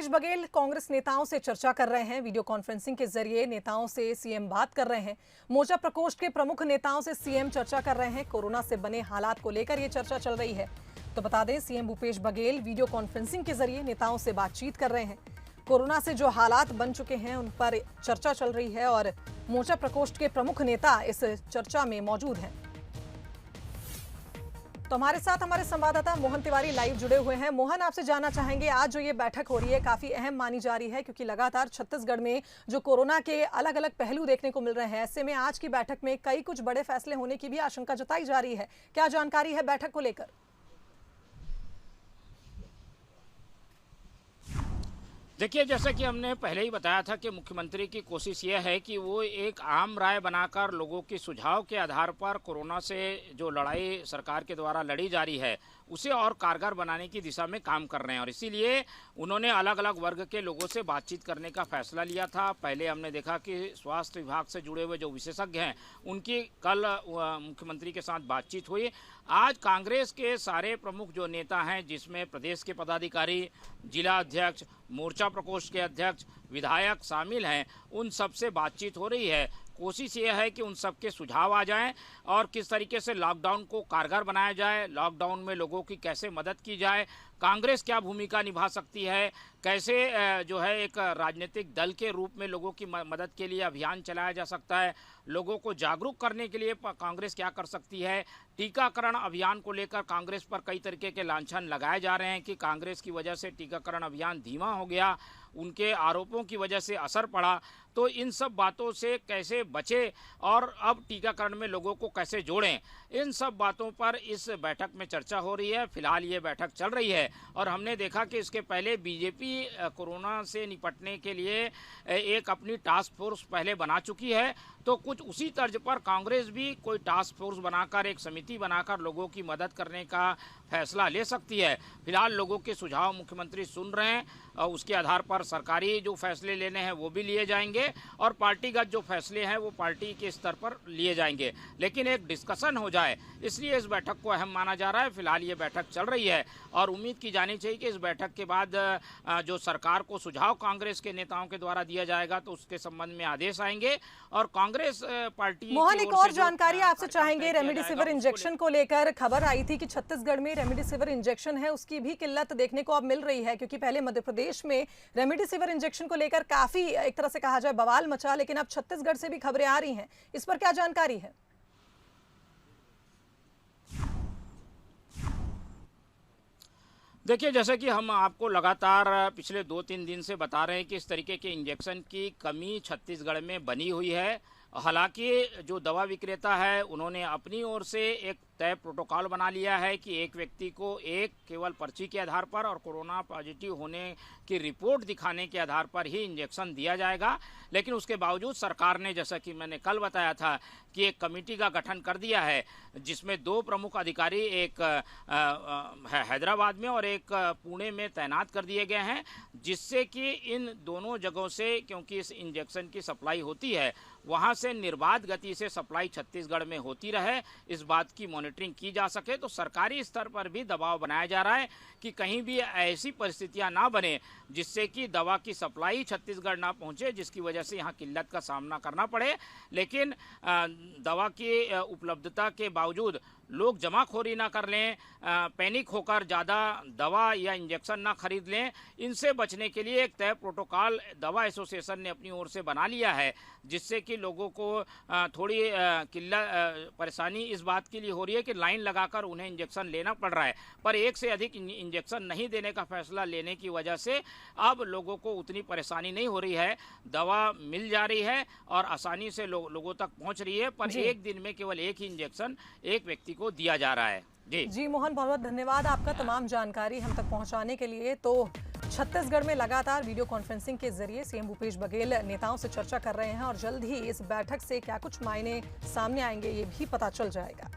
बघेल कांग्रेस नेताओं से चर्चा कर रहे हैं। वीडियो कॉन्फ्रेंसिंग के जरिए नेताओं से सीएम बात कर रहे हैं। मोर्चा प्रकोष्ठ के प्रमुख नेताओं से सीएम चर्चा कर रहे हैं। कोरोना से बने हालात को लेकर ये चर्चा चल रही है। तो बता दें, CM Bhupesh Baghel video conferencing के जरिए नेताओं से बातचीत कर रहे हैं। कोरोना से जो हालात बन चुके हैं उन पर चर्चा चल रही है और मोर्चा प्रकोष्ठ के प्रमुख नेता इस चर्चा में मौजूद हैं। तो हमारे साथ हमारे संवाददाता मोहन तिवारी लाइव जुड़े हुए हैं। मोहन, आपसे जानना चाहेंगे, आज जो ये बैठक हो रही है काफी अहम मानी जा रही है, क्योंकि लगातार छत्तीसगढ़ में जो कोरोना के अलग अलग पहलू देखने को मिल रहे हैं, ऐसे में आज की बैठक में कई कुछ बड़े फैसले होने की भी आशंका जताई जा रही है। क्या जानकारी है बैठक को लेकर? देखिए, जैसा कि हमने पहले ही बताया था कि मुख्यमंत्री की कोशिश यह है कि वो एक आम राय बनाकर लोगों के सुझाव के आधार पर कोरोना से जो लड़ाई सरकार के द्वारा लड़ी जा रही है उसे और कारगर बनाने की दिशा में काम कर रहे हैं। और इसीलिए उन्होंने अलग अलग वर्ग के लोगों से बातचीत करने का फैसला लिया था। पहले हमने देखा कि स्वास्थ्य विभाग से जुड़े हुए जो विशेषज्ञ हैं उनकी कल मुख्यमंत्री के साथ बातचीत हुई। आज कांग्रेस के सारे प्रमुख जो नेता हैं, जिसमें प्रदेश के पदाधिकारी, जिला अध्यक्ष, मोर्चा प्रकोष्ठ के अध्यक्ष, विधायक शामिल हैं, उन सब से बातचीत हो रही है। कोशिश ये है कि उन सबके सुझाव आ जाएं और किस तरीके से लॉकडाउन को कारगर बनाया जाए, लॉकडाउन में लोगों की कैसे मदद की जाए, कांग्रेस क्या भूमिका निभा सकती है, कैसे जो है एक राजनीतिक दल के रूप में लोगों की मदद के लिए अभियान चलाया जा सकता है, लोगों को जागरूक करने के लिए कांग्रेस क्या कर सकती है। टीकाकरण अभियान को लेकर कांग्रेस पर कई तरीके के लांछन लगाए जा रहे हैं कि कांग्रेस की वजह से टीकाकरण अभियान धीमा हो गया, उनके आरोपों की वजह से असर पड़ा। तो इन सब बातों से कैसे बचे और अब टीकाकरण में लोगों को कैसे जोड़ें, इन सब बातों पर इस बैठक में चर्चा हो रही है। फिलहाल ये बैठक चल रही है और हमने देखा कि इसके पहले बीजेपी कोरोना से निपटने के लिए एक अपनी टास्क फोर्स पहले बना चुकी है। तो कुछ उसी तर्ज पर कांग्रेस भी कोई टास्क फोर्स बनाकर, एक समिति बनाकर लोगों की मदद करने का फैसला ले सकती है। फिलहाल लोगों के सुझाव मुख्यमंत्री सुन रहे हैं और उसके आधार पर सरकारी जो फैसले लेने हैं वो भी लिए जाएंगे और पार्टीगत जो फैसले हैं वो पार्टी के स्तर पर लिए जाएंगे। लेकिन एक डिस्कशन हो जाए, इसलिए इस बैठक को अहम माना जा रहा है। फिलहाल ये बैठक चल रही है और उम्मीद की जानी चाहिए कि इस बैठक के बाद जो सरकार को सुझाव कांग्रेस के नेताओं के द्वारा दिया जाएगा तो उसके संबंध में आदेश आएंगे और कांग्रेस पार्टी। मोहन, एक और जानकारी आपसे चाहेंगे, रेमडेसिविर इंजेक्शन को लेकर खबर आई थी कि छत्तीसगढ़ में रेमडेसिविर इंजेक्शन है, उसकी भी किल्लत देखने को अब मिल रही है, क्योंकि पहले मध्य प्रदेश में रेमडेसिविर इंजेक्शन को लेकर काफी एक तरह से कहा जाए बवाल मचा, लेकिन अब छत्तीसगढ़ से भी खबरें आ रही हैं। इस पर क्या जानकारी है? देखिए, जैसे कि हम आपको लगातार पिछले 2-3 दिन से बता रहे हैं कि इस तरीके के इंजेक्शन की कमी छत्तीसगढ़ में बनी हुई है। हालांकि जो दवा विक्रेता है उन्होंने अपनी ओर से एक तय प्रोटोकॉल बना लिया है कि एक व्यक्ति को एक केवल पर्ची के आधार पर और कोरोना पॉजिटिव होने की रिपोर्ट दिखाने के आधार पर ही इंजेक्शन दिया जाएगा। लेकिन उसके बावजूद सरकार ने, जैसा कि मैंने कल बताया था, कि एक कमेटी का गठन कर दिया है जिसमें 2 प्रमुख अधिकारी, एक हैदराबाद में और एक पुणे में तैनात कर दिए गए हैं, जिससे कि इन दोनों जगहों से, क्योंकि इस इंजेक्शन की सप्लाई होती है, वहां से निर्बाध गति से सप्लाई छत्तीसगढ़ में होती रहे, इस बात की मॉनिटरिंग की जा सके। तो सरकारी स्तर पर भी दबाव बनाया जा रहा है कि कहीं भी ऐसी परिस्थितियां ना बने जिससे कि दवा की सप्लाई छत्तीसगढ़ ना पहुंचे, जिसकी वजह से यहाँ किल्लत का सामना करना पड़े। लेकिन दवा की उपलब्धता के बावजूद लोग जमाखोरी ना कर लें, पैनिक होकर ज़्यादा दवा या इंजेक्शन ना खरीद लें, इनसे बचने के लिए एक तय प्रोटोकॉल दवा एसोसिएशन ने अपनी ओर से बना लिया है, जिससे कि लोगों को थोड़ी परेशानी इस बात के लिए हो रही है कि लाइन लगाकर उन्हें इंजेक्शन लेना पड़ रहा है, पर एक से अधिक इंजेक्शन नहीं देने का फैसला लेने की वजह से अब लोगों को उतनी परेशानी नहीं हो रही है। दवा मिल जा रही है और आसानी से लोगों तक पहुंच रही है, पर एक दिन में केवल एक ही इंजेक्शन एक व्यक्ति को दिया जा रहा है। जी मोहन, बहुत बहुत धन्यवाद आपका तमाम जानकारी हम तक पहुंचाने के लिए। तो छत्तीसगढ़ में लगातार वीडियो कॉन्फ्रेंसिंग के जरिए सीएम भूपेश बघेल नेताओं से चर्चा कर रहे हैं और जल्द ही इस बैठक से क्या कुछ मायने सामने आएंगे ये भी पता चल जाएगा।